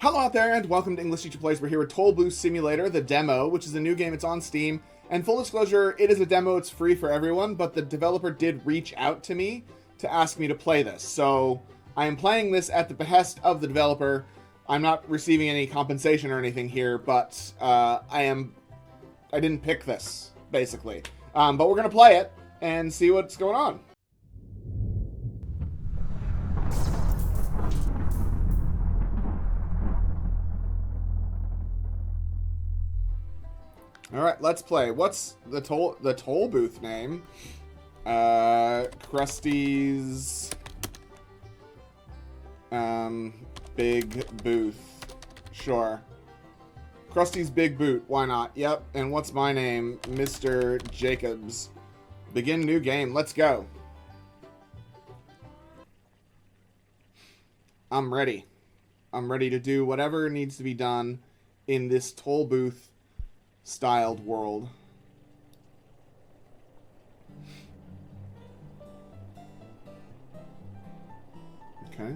Hello out there, and welcome to English Teacher Plays. We're here with Toll Boost Simulator, the demo, which is a new game. It's on Steam. And full disclosure, it is a demo. It's free for everyone, but the developer did reach out to me to ask me to play this. So I am playing this at the behest of the developer. I'm not receiving any compensation or anything here, but I didn't pick this, basically. But we're going to play it and see what's going on. All right, let's play. What's the toll booth name? Krusty's Big Booth. Sure. Krusty's Big Boot. Why not? Yep. And what's my name? Mr. Jacobs. Begin new game. Let's go. I'm ready. I'm ready to do whatever needs to be done in this toll booth styled world. Okay.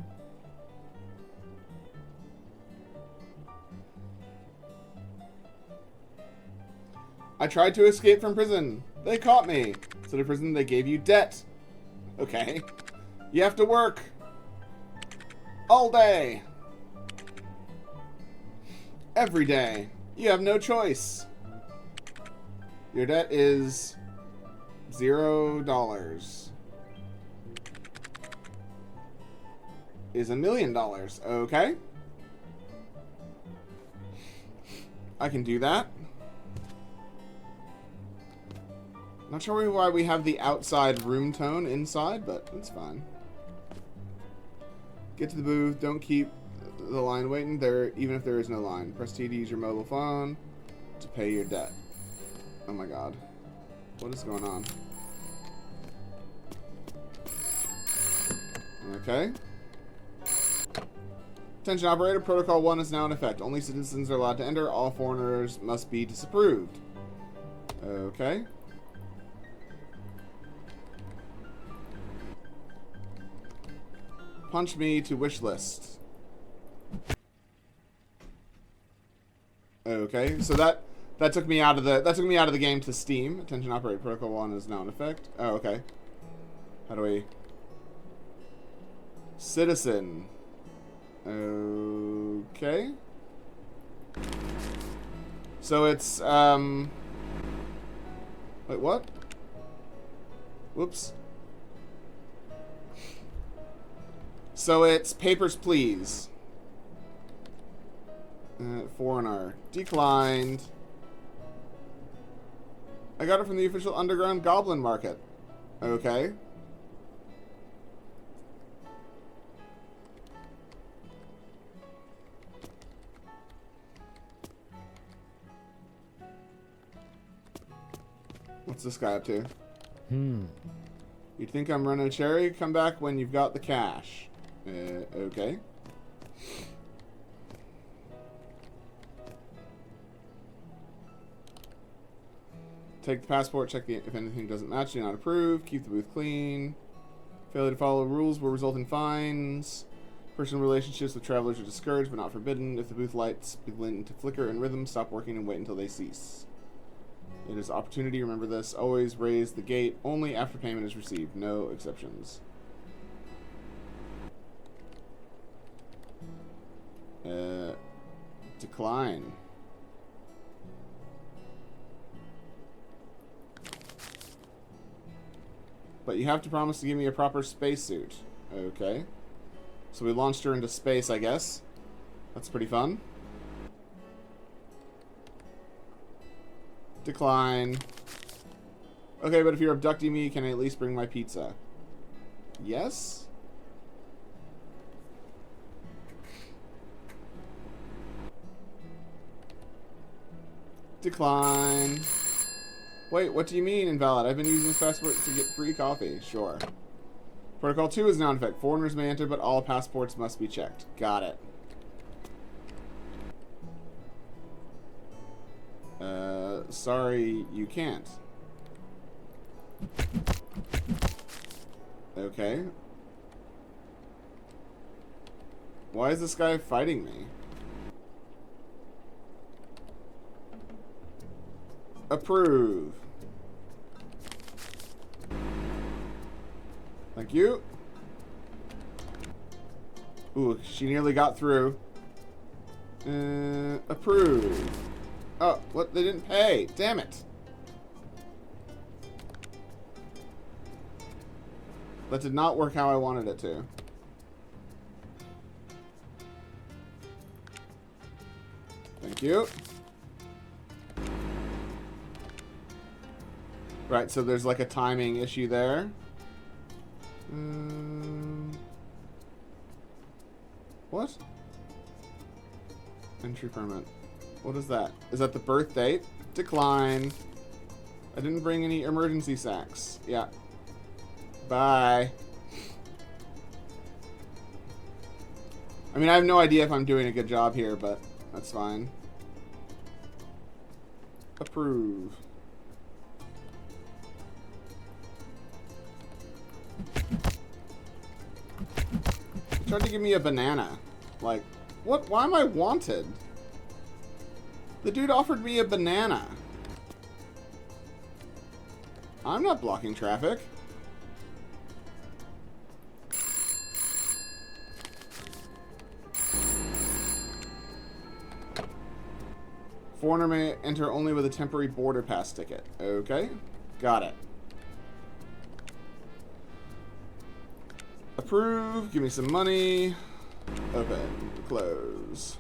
I tried to escape from prison. They caught me. Instead of prison, they gave you debt. Okay. You have to work all day. Every day. You have no choice. Your debt is $0. Is $1 million. Okay. I can do that. Not sure why we have the outside room tone inside, but it's fine. Get to the booth. Don't keep the line waiting there, even if there is no line. Press T to use your mobile phone to pay your debt. Oh my god. What is going on? Okay. Attention operator, Protocol 1 is now in effect. Only citizens are allowed to enter. All foreigners must be disapproved. Okay. Punch me to wish list. Okay, so that took me out of the game to Steam. Attention operator, Protocol 1 is now in effect. Oh, okay. How do we citizen? Okay. So it's wait, what? Whoops. So it's papers, please. Foreigner. Declined. I got it from the official underground goblin market. Okay. What's this guy up to? You think I'm running a cherry? Come back when you've got the cash. Okay. Take the passport, check if anything doesn't match, do not approve, keep the booth clean. Failure to follow rules will result in fines. Personal relationships with travelers are discouraged but not forbidden. If the booth lights begin to flicker in rhythm, stop working and wait until they cease. It is opportunity, remember this. Always raise the gate only after payment is received. No exceptions. Decline. But you have to promise to give me a proper spacesuit. Okay. So we launched her into space, I guess. That's pretty fun. Decline. Okay, but if you're abducting me, can I at least bring my pizza? Yes? Decline. Wait, what do you mean invalid? I've been using this passport to get free coffee. Sure. Protocol 2 is now in effect. Foreigners may enter, but all passports must be checked. Got it. Sorry, you can't. Okay. Why is this guy fighting me? Approve. Thank you. Ooh, she nearly got through. Approve. Oh, what? They didn't pay. Damn it. That did not work how I wanted it to. Thank you. Right, so there's like a timing issue there. What? Entry permit. What is that? Is that the birth date? Decline. I didn't bring any emergency sacks. Yeah. Bye. I mean, I have no idea if I'm doing a good job here, but that's fine. Approve. He tried to give me a banana. Like, what? Why am I wanted? The dude offered me a banana. I'm not blocking traffic. Foreigner may enter only with a temporary border pass ticket. Okay. Got it. Approve. Give me some money. Open. Close.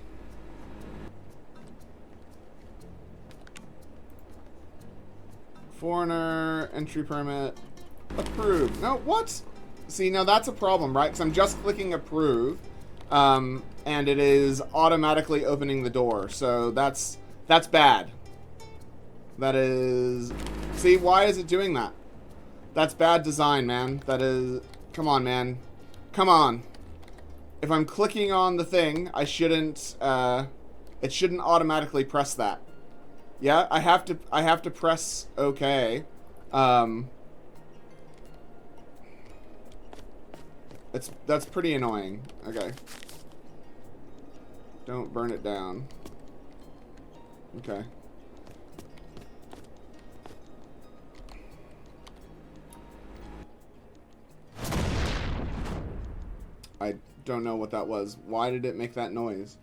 Foreigner. Entry permit. Approve. No, what? See, now that's a problem, right? Because I'm just clicking approve. And it is automatically opening the door. So that's bad. That is... See, why is it doing that? That's bad design, man. That is... Come on, man. Come on. If I'm clicking on the thing, I shouldn't... it shouldn't automatically press that. Yeah, I have to press OK. That's pretty annoying. Okay. Don't burn it down. Okay. I don't know what that was. Why did it make that noise?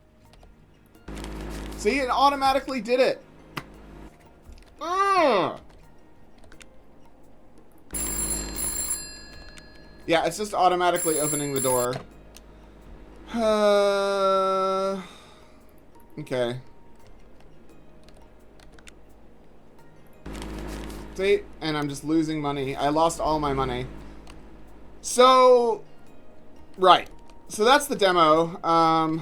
See, it automatically did it. Ugh! Yeah, it's just automatically opening the door. Okay. See? And I'm just losing money. I lost all my money. So... Right. So that's the demo.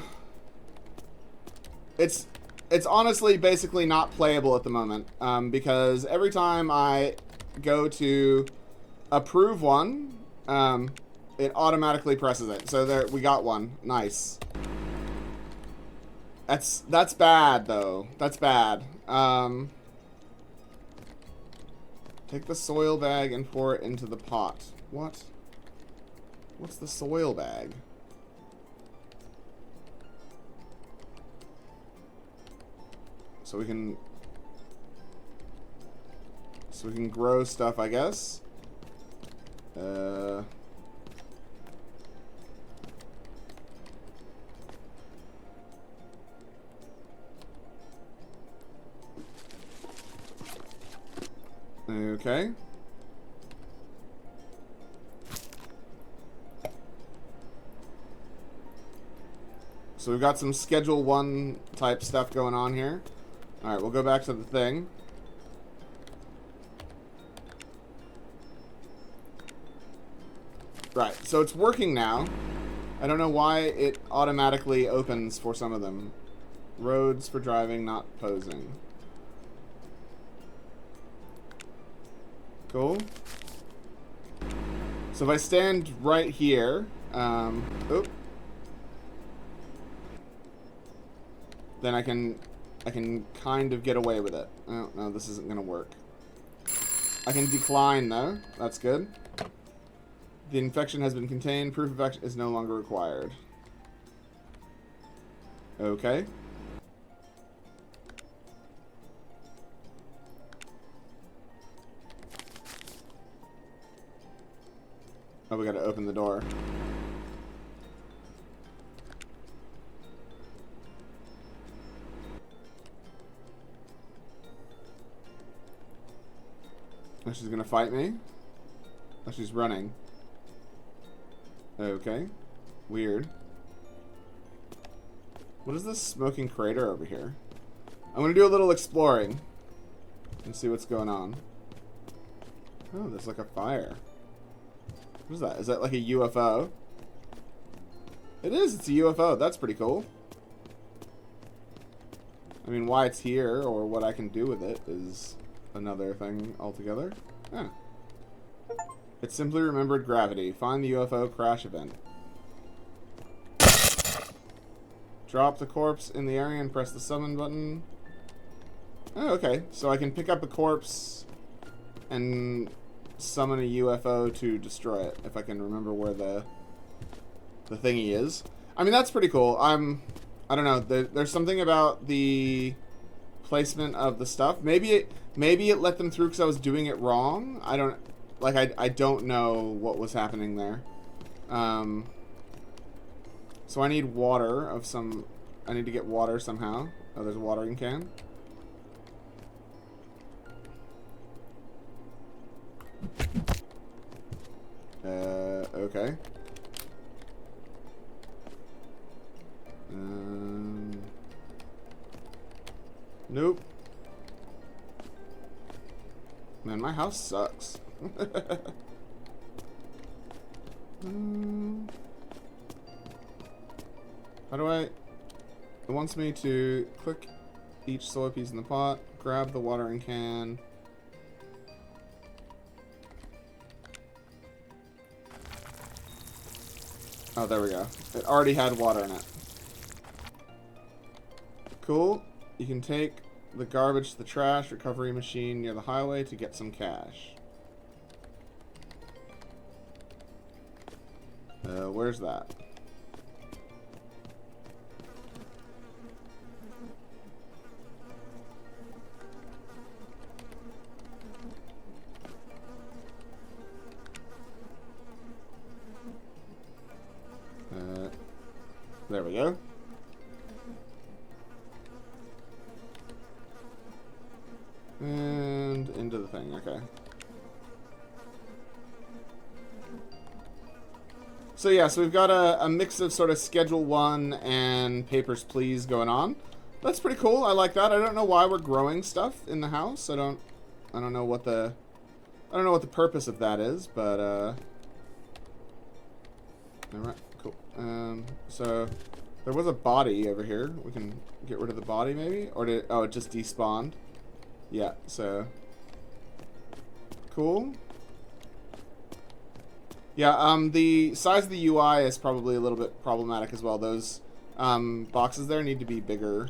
It's honestly basically not playable at the moment. Because every time I go to approve one, it automatically presses it. So there, we got one. Nice. That's bad though. That's bad. Take the soil bag and pour it into the pot. What? What's the soil bag? So we can grow stuff, I guess. Okay. So we've got some Schedule 1 type stuff going on here. Alright, we'll go back to the thing. Right, so it's working now. I don't know why it automatically opens for some of them. Roads for driving, not posing. Cool. So if I stand right here, oop, then I can kind of get away with it. Oh, no, this isn't gonna work. I can decline though. That's good. The infection has been contained. Proof of action is no longer required. Okay. Oh, we gotta open the door. Oh, she's gonna fight me? Oh, she's running. Okay. Weird. What is this smoking crater over here? I'm gonna do a little exploring and see what's going on. Oh, there's like a fire. What is that? Is that like a UFO? It is. It's a UFO. That's pretty cool. I mean, why it's here or what I can do with it is another thing altogether. Huh. It simply remembered gravity. Find the UFO crash event. Drop the corpse in the area and press the summon button. Oh, okay. So I can pick up a corpse and summon a UFO to destroy it, if I can remember where the thingy is. I mean, that's pretty cool. I don't know. There's something about the placement of the stuff. Maybe it let them through because I was doing it wrong. I don't know what was happening there. So I need water of some... I need to get water somehow. Oh, there's a watering can. Okay. Nope. Man, my house sucks. How do I... It wants me to click each soy piece in the pot, grab the watering can. Oh, there we go. It already had water in it. Cool. You can take the garbage to the trash recovery machine near the highway to get some cash. Where's that? There we go. And into the thing, okay. So yeah, so we've got a mix of sort of Schedule 1 and Papers, Please going on. That's pretty cool. I like that. I don't know why we're growing stuff in the house. I don't know what the purpose of that is, but alright, cool. So there was a body over here. We can get rid of the body maybe? Or did it just despawned? Yeah, so cool. Yeah, the size of the UI is probably a little bit problematic as well. Those boxes there need to be bigger.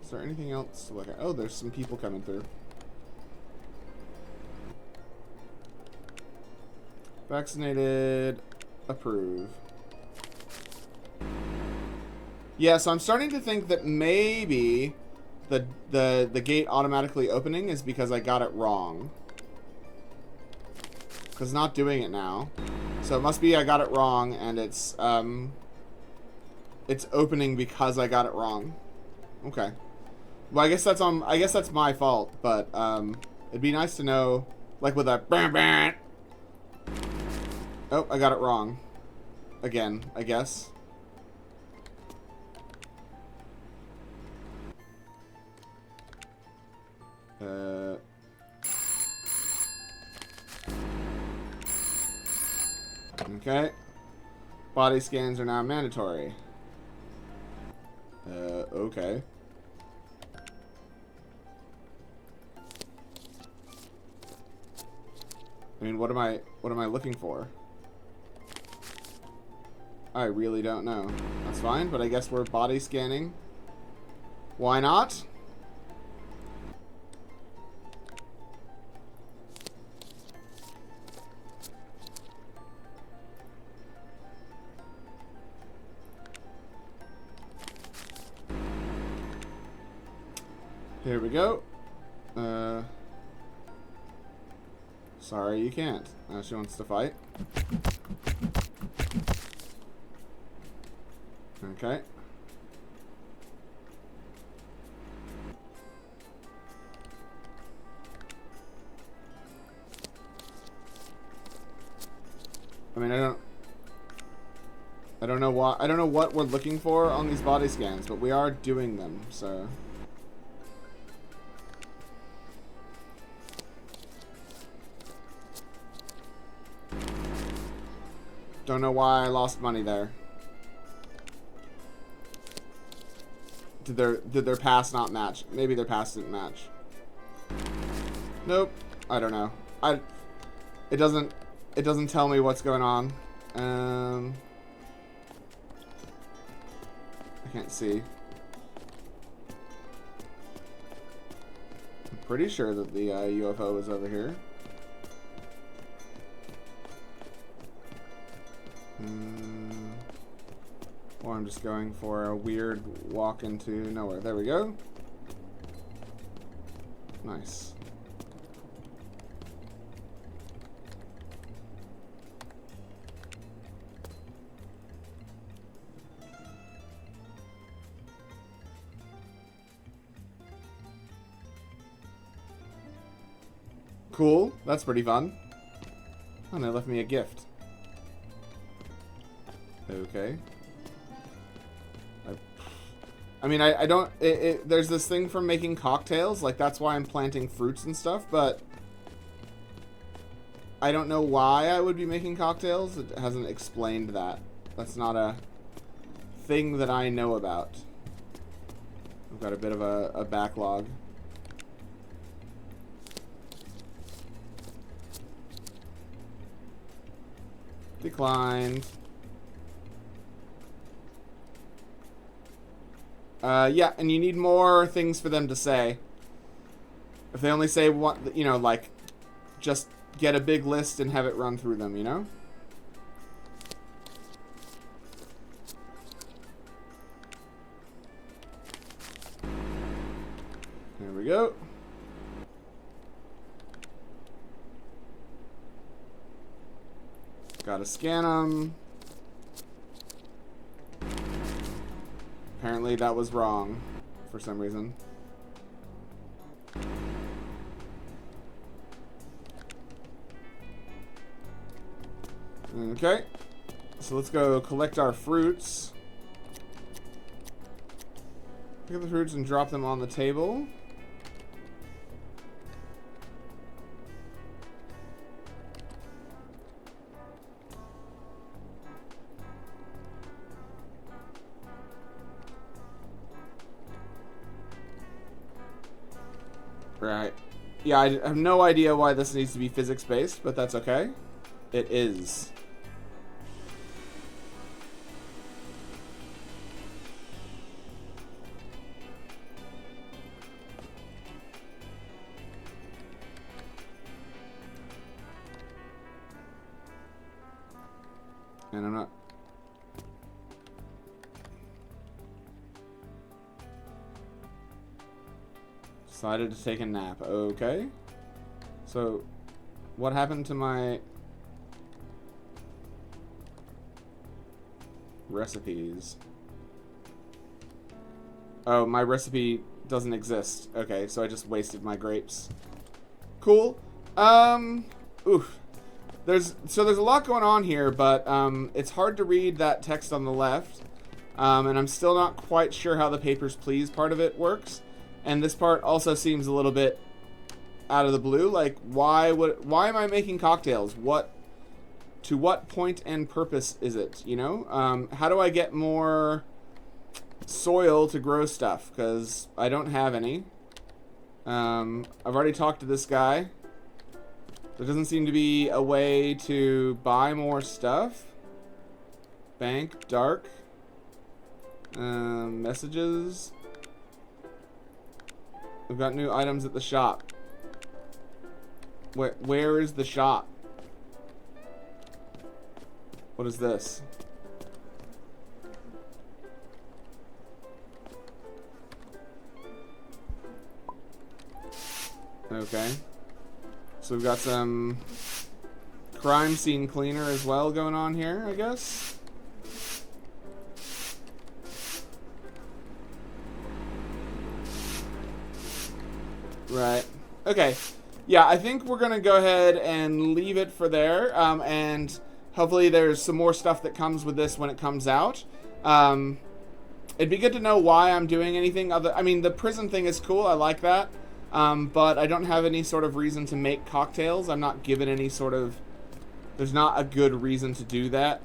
Is there anything else to look at? Oh, there's some people coming through. Vaccinated. Approve. Yeah, so I'm starting to think that maybe the gate automatically opening is because I got it wrong. Because it's not doing it now. So it must be I got it wrong and it's opening because I got it wrong. Okay. Well, I guess that's my fault, but it'd be nice to know, like with a bam bam. Oh, I got it wrong. Again, I guess. Okay. Body scans are now mandatory. Okay. I mean, what am I looking for? I really don't know. That's fine, but I guess we're body scanning. Why not? Here we go. Sorry, you can't. She wants to fight. Okay. I mean, I don't know why. I don't know what we're looking for on these body scans, but we are doing them, so. Don't know why I lost money there. Did their pass not match? Maybe their pass didn't match. Nope. I don't know. It doesn't tell me what's going on. I can't see. I'm pretty sure that the UFO is over here. Or I'm just going for a weird walk into nowhere. There we go. Nice. Cool. That's pretty fun. Oh, and they left me a gift. Okay. I mean, I don't... there's this thing for making cocktails. Like, that's why I'm planting fruits and stuff, but... I don't know why I would be making cocktails. It hasn't explained that. That's not a thing that I know about. I've got a bit of a backlog. Declined. Yeah, and you need more things for them to say. If they only say one, you know, like, just get a big list and have it run through them, you know? There we go. Gotta scan them. Apparently that was wrong for some reason. Okay. So let's go collect our fruits. Pick up the fruits and drop them on the table. Right. Yeah, I have no idea why this needs to be physics-based, but that's okay. It is. And I'm not... Decided to take a nap. Okay. So, what happened to my recipes? Oh, my recipe doesn't exist. Okay, so I just wasted my grapes. Cool. Oof. There's a lot going on here, but it's hard to read that text on the left. And I'm still not quite sure how the Papers, Please part of it works. And this part also seems a little bit out of the blue. Like, why am I making cocktails? To what point and purpose is it, you know? How do I get more soil to grow stuff? Because I don't have any. I've already talked to this guy. There doesn't seem to be a way to buy more stuff. Bank, dark. Messages. We've got new items at the shop. Where is the shop? What is this? Okay. So we've got some crime scene cleaner as well going on here, I guess. Right. Okay. Yeah, I think we're going to go ahead and leave it for there. And hopefully there's some more stuff that comes with this when it comes out. It'd be good to know why I'm doing anything other... I mean, the prison thing is cool. I like that. But I don't have any sort of reason to make cocktails. I'm not given any sort of... There's not a good reason to do that.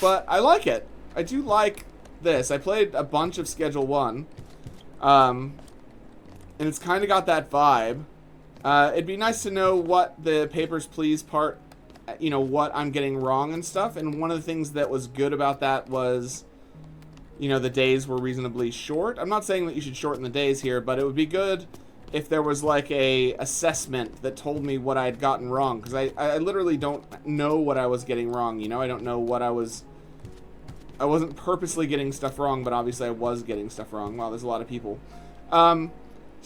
But I like it. I do like this. I played a bunch of Schedule 1. And it's kind of got that vibe. It'd be nice to know what the Papers, Please part, you know, what I'm getting wrong and stuff. And one of the things that was good about that was, you know, the days were reasonably short. I'm not saying that you should shorten the days here, but it would be good if there was like a assessment that told me what I had gotten wrong. Because I literally don't know what I was getting wrong, you know? I don't know what I wasn't purposely getting stuff wrong, but obviously I was getting stuff wrong. Wow, there's a lot of people.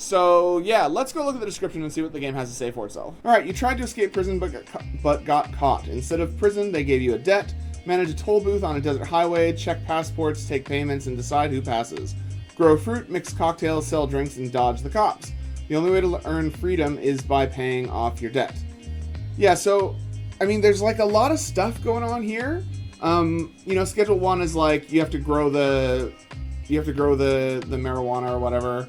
So, yeah, let's go look at the description and see what the game has to say for itself. Alright, you tried to escape prison but got caught. Instead of prison, they gave you a debt, manage a toll booth on a desert highway, check passports, take payments, and decide who passes. Grow fruit, mix cocktails, sell drinks, and dodge the cops. The only way to earn freedom is by paying off your debt. Yeah, so, I mean, there's like a lot of stuff going on here. You know, Schedule 1 is like, you have to grow the marijuana or whatever.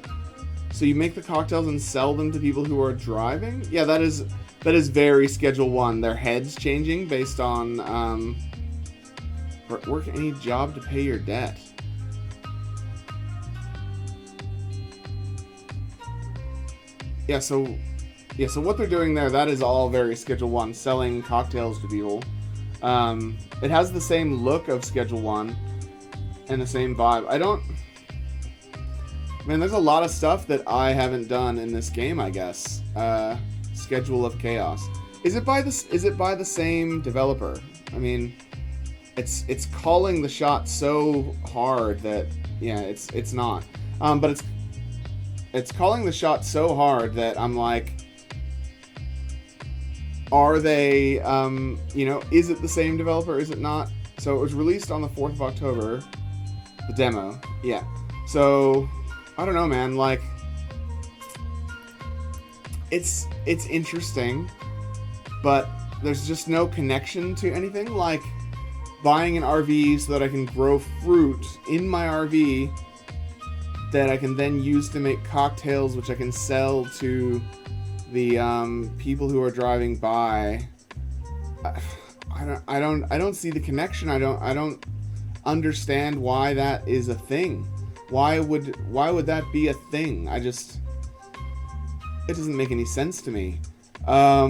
So you make the cocktails and sell them to people who are driving? Yeah, that is very Schedule 1. Their heads changing based on, work any job to pay your debt. So what they're doing there, that is all very Schedule 1, selling cocktails to people. It has the same look of Schedule 1 and the same vibe. Man, there's a lot of stuff that I haven't done in this game, I guess. Schedule of Chaos. Is it by the same developer? I mean, it's calling the shot so hard that it's not. But it's calling the shot so hard that I'm like, are they, you know, is it the same developer? Is it not? So it was released on the 4th of October, the demo. Yeah. So, I don't know, man, like, it's interesting, but there's just no connection to anything. Like, buying an RV so that I can grow fruit in my RV that I can then use to make cocktails, which I can sell to the people who are driving by. I don't see the connection. I don't understand why that is a thing. Why would that be a thing? It doesn't make any sense to me. I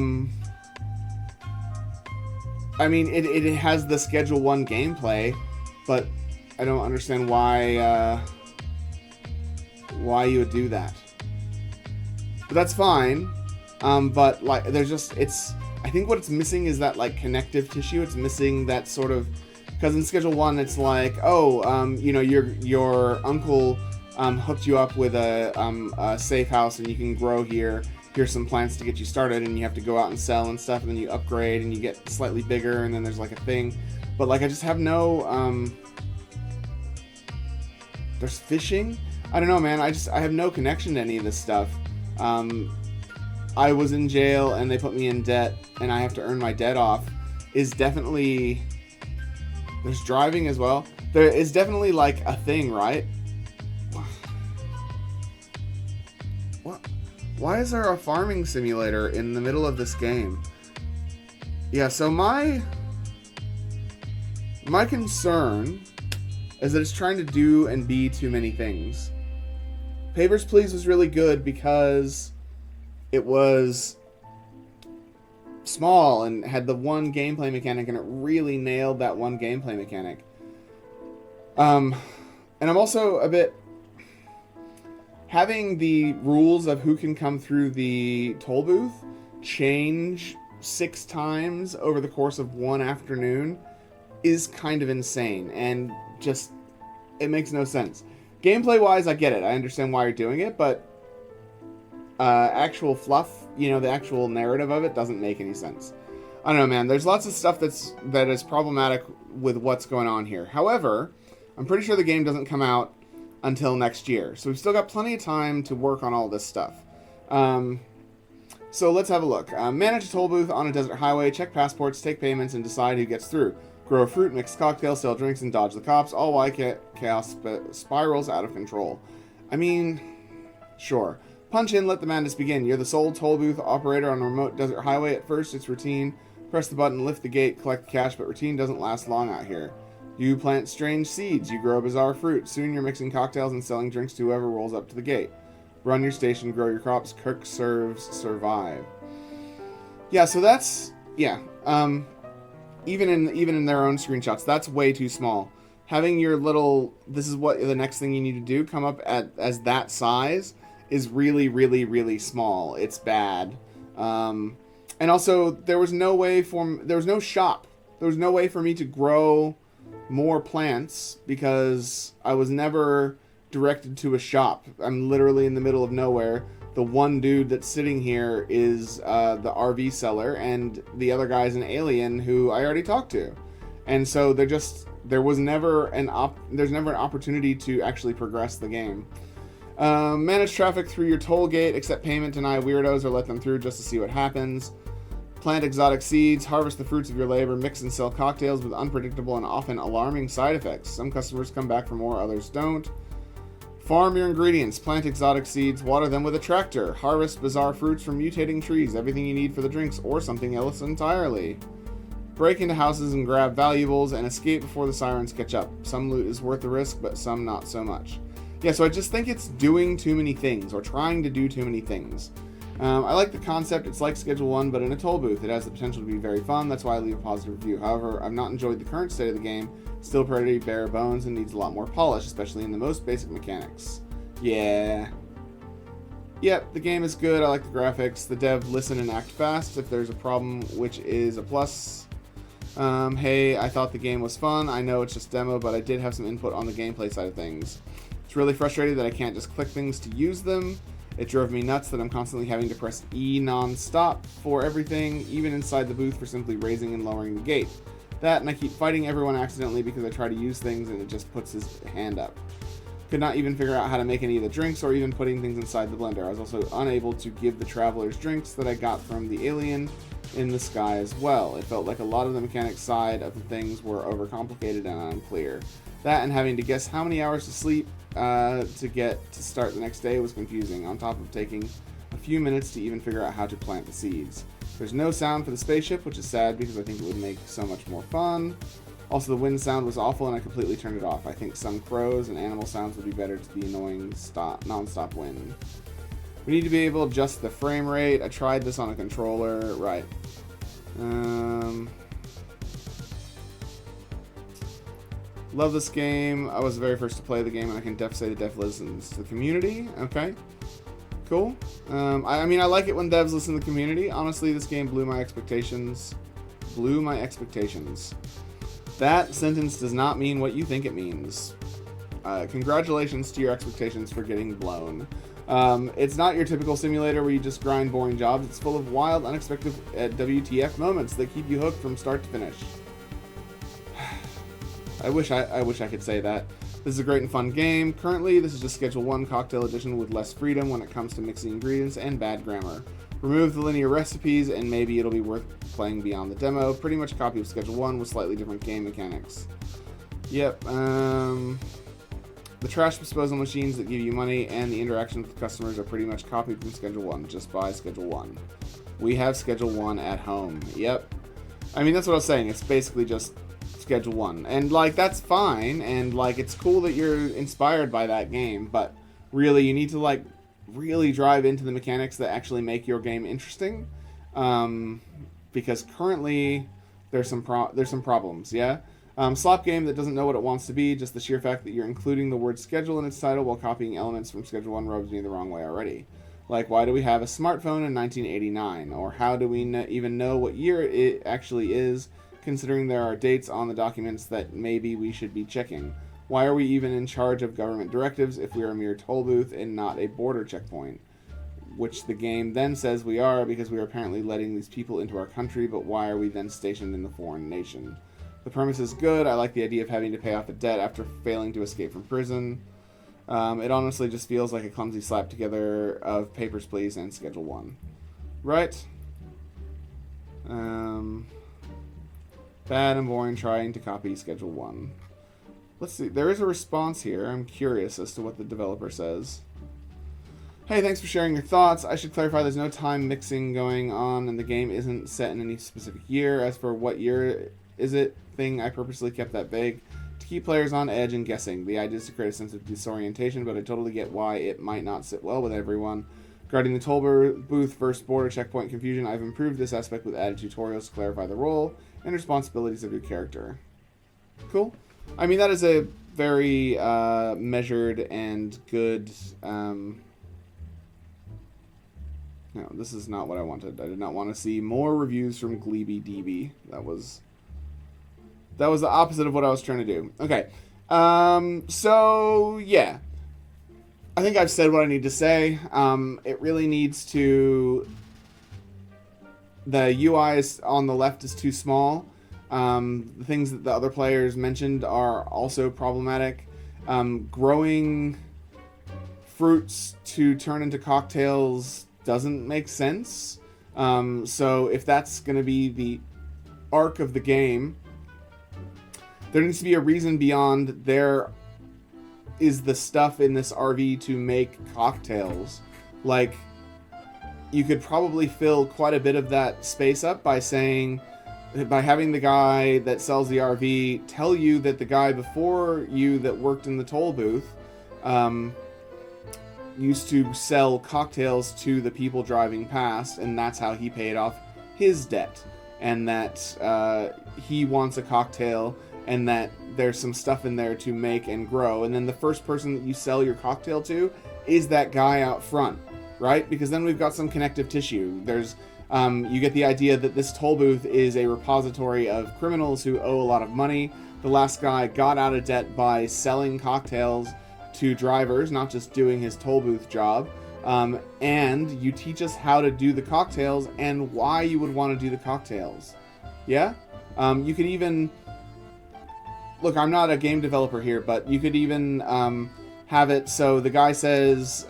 mean, it has the Schedule 1 gameplay, but I don't understand why you would do that. But that's fine. But like, I think what it's missing is that like connective tissue. It's missing that sort of, because in Schedule 1 it's like, you know, your uncle hooked you up with a safe house and you can grow here. Here's some plants to get you started, and you have to go out and sell and stuff, and then you upgrade and you get slightly bigger, and then there's like a thing. But like, I just have no, there's fishing. I don't know, man. I have no connection to any of this stuff. I was in jail and they put me in debt, and I have to earn my debt off. Is definitely, there's driving as well. There is definitely like a thing, right? What? Why is there a farming simulator in the middle of this game? Yeah, so my concern is that it's trying to do and be too many things. Papers, Please was really good because it was small and had the one gameplay mechanic, and it really nailed that one gameplay mechanic. And I'm also a bit... Having the rules of who can come through the toll booth change 6 times over the course of one afternoon is kind of insane, and just, it makes no sense. Gameplay-wise, I get it. I understand why you're doing it, but actual fluff, you know, the actual narrative of it doesn't make any sense. I don't know, man. There's lots of stuff that is problematic with what's going on here. However, I'm pretty sure the game doesn't come out until next year, so we've still got plenty of time to work on all this stuff. So let's have a look. Manage a toll booth on a desert highway, check passports, take payments, and decide who gets through. Grow fruit, mix cocktails, sell drinks, and dodge the cops, all while chaos spirals out of control. I mean, sure. Punch in, let the madness begin. You're the sole toll booth operator on a remote desert highway. At first, it's routine. Press the button, lift the gate, collect the cash, but routine doesn't last long out here. You plant strange seeds. You grow bizarre fruit. Soon you're mixing cocktails and selling drinks to whoever rolls up to the gate. Run your station, grow your crops, cook, serves, survive. Yeah, so that's... yeah. Even in their own screenshots, that's way too small. Having your little, this is what the next thing you need to do, come up as that size is really, really, really small. It's bad. And also, there was no shop. There was no way for me to grow more plants because I was never directed to a shop. I'm literally in the middle of nowhere. The one dude that's sitting here is the RV seller, and the other guy's an alien who I already talked to. And so there's never an opportunity to actually progress the game. Manage traffic through your toll gate, accept payment, deny weirdos, or let them through just to see what happens. Plant exotic seeds, harvest the fruits of your labor, mix and sell cocktails with unpredictable and often alarming side effects. Some customers come back for more, others don't. Farm your ingredients, plant exotic seeds, water them with a tractor, harvest bizarre fruits from mutating trees, everything you need for the drinks or something else entirely. Break into houses and grab valuables and escape before the sirens catch up. Some loot is worth the risk, but some not so much. Yeah, so I just think it's doing too many things, or trying to do too many things. I like the concept. It's like Schedule 1, but in a toll booth. It has the potential to be very fun. That's why I leave a positive review. However, I've not enjoyed the current state of the game. Still pretty bare bones and needs a lot more polish, especially in the most basic mechanics. Yeah. Yep, the game is good. I like the graphics. The dev listen and act fast if there's a problem, which is a plus. Hey, I thought the game was fun. I know it's just demo, but I did have some input on the gameplay side of things. It's really frustrating that I can't just click things to use them. It drove me nuts that I'm constantly having to press E non-stop for everything, even inside the booth for simply raising and lowering the gate. That, and I keep fighting everyone accidentally because I try to use things and it just puts his hand up. Could not even figure out how to make any of the drinks or even putting things inside the blender. I was also unable to give the travelers drinks that I got from the alien in the sky as well. It felt like a lot of the mechanics side of the things were overcomplicated and unclear. That and having to guess how many hours to sleep to get to start the next day was confusing, on top of taking a few minutes to even figure out how to plant the seeds. There's no sound for the spaceship, which is sad because I think it would make so much more fun. Also, the wind sound was awful and I completely turned it off. I think some crows and animal sounds would be better to the annoying non-stop wind. We need to be able to adjust the frame rate. I tried this on a controller. Right. Love this game. I was the very first to play the game, and I can say the dev listens to the community. Okay. Cool. I mean, I like it when devs listen to the community. Honestly, this game blew my expectations. Blew my expectations. That sentence does not mean what you think it means. Congratulations to your expectations for getting blown. It's not your typical simulator where you just grind boring jobs. It's full of wild, unexpected WTF moments that keep you hooked from start to finish. I wish I could say that. This is a great and fun game. Currently, this is just Schedule 1 Cocktail Edition with less freedom when it comes to mixing ingredients and bad grammar. Remove the linear recipes and maybe it'll be worth playing beyond the demo. Pretty much a copy of Schedule 1 with slightly different game mechanics. Yep, the trash disposal machines that give you money and the interaction with customers are pretty much copied from Schedule 1. Just buy Schedule 1. We have Schedule 1 at home. Yep. I mean, that's what I was saying. It's basically just Schedule 1. And, like, that's fine. And, like, it's cool that you're inspired by that game. But, really, you need to, like, really drive into the mechanics that actually make your game interesting. Because currently, there's some problems, yeah? Slop game that doesn't know what it wants to be. Just the sheer fact that you're including the word schedule in its title while copying elements from Schedule 1 rubs me the wrong way already. Like, why do we have a smartphone in 1989? Or how do we even know what year it actually is, considering there are dates on the documents that maybe we should be checking? Why are we even in charge of government directives if we are a mere toll booth and not a border checkpoint? which the game then says we are because we are apparently letting these people into our country, but why are we then stationed in the foreign nation? The premise is good. I like the idea of having to pay off a debt after failing to escape from prison. It honestly just feels like a clumsy slap together of Papers, Please and Schedule 1. Right? Bad and boring trying to copy Schedule 1. Let's see. There is a response here. I'm curious as to what the developer says. Hey, thanks for sharing your thoughts. I should clarify there's no time mixing going on and the game isn't set in any specific year. As for what year is it thing, I purposely kept that vague to keep players on edge and guessing. The idea is to create a sense of disorientation, but I totally get why it might not sit well with everyone. Regarding the toll booth versus border checkpoint confusion, I've improved this aspect with added tutorials to clarify the role and responsibilities of your character. Cool. I mean, that is a very measured and good... No, this is not what I wanted. I did not want to see more reviews from Gleeby DB. That was the opposite of what I was trying to do. Okay. So, yeah. I think I've said what I need to say. It really needs to... The UI on the left is too small. The things that the other players mentioned are also problematic. Growing fruits to turn into cocktails doesn't make sense. So if that's going to be the arc of the game, there needs to be a reason beyond there is the stuff in this RV to make cocktails. Like, you could probably fill quite a bit of that space up by having the guy that sells the RV tell you that the guy before you that worked in the toll booth used to sell cocktails to the people driving past, and that's how he paid off his debt, and that he wants a cocktail, and that there's some stuff in there to make and grow, and then the first person that you sell your cocktail to is that guy out front, right? Because then we've got some connective tissue. There's you get the idea that this toll booth is a repository of criminals who owe a lot of money. The last guy got out of debt by selling cocktails to drivers, not just doing his toll booth job. And you teach us how to do the cocktails and why you would want to do the cocktails. Yeah? You could even... Look, I'm not a game developer here, but you could even have it so the guy says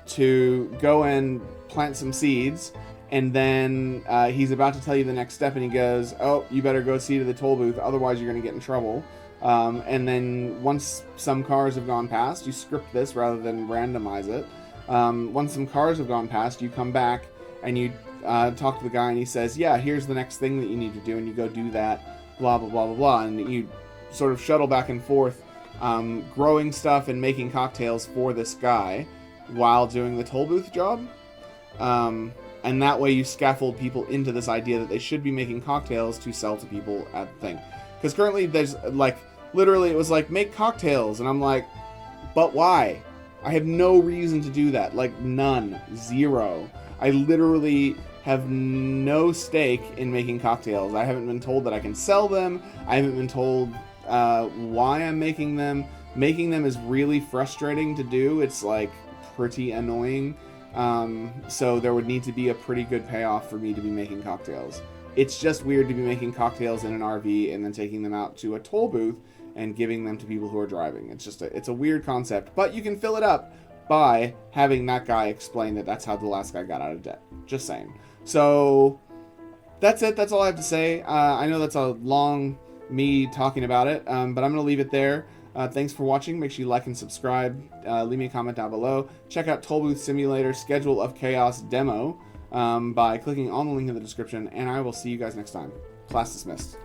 to go and plant some seeds, and then he's about to tell you the next step, and he goes, oh, you better go see to the toll booth, otherwise you're going to get in trouble. And then once some cars have gone past, you script this rather than randomize it. Once some cars have gone past, you come back and you talk to the guy, and he says, yeah, here's the next thing that you need to do, and you go do that, blah, blah, blah, blah, blah. And you sort of shuttle back and forth, growing stuff and making cocktails for this guy while doing the toll booth job. And that way you scaffold people into this idea that they should be making cocktails to sell to people at the thing. Because currently there's, like, literally it was like, make cocktails. And I'm like, but why? I have no reason to do that. Like, none. Zero. I literally have no stake in making cocktails. I haven't been told that I can sell them. I haven't been told why I'm making them. Making them is really frustrating to do. It's, like, pretty annoying. So there would need to be a pretty good payoff for me to be making cocktails. It's just weird to be making cocktails in an RV and then taking them out to a toll booth and giving them to people who are driving. It's just it's a weird concept, but you can fill it up by having that guy explain that that's how the last guy got out of debt. Just saying. So that's it. That's all I have to say. I know that's a long me talking about it, but I'm going to leave it there. Thanks for watching. Make sure you like and subscribe. Leave me a comment down below. Check out Toll Booth Simulator Schedule of Chaos demo by clicking on the link in the description, and I will see you guys next time. Class dismissed.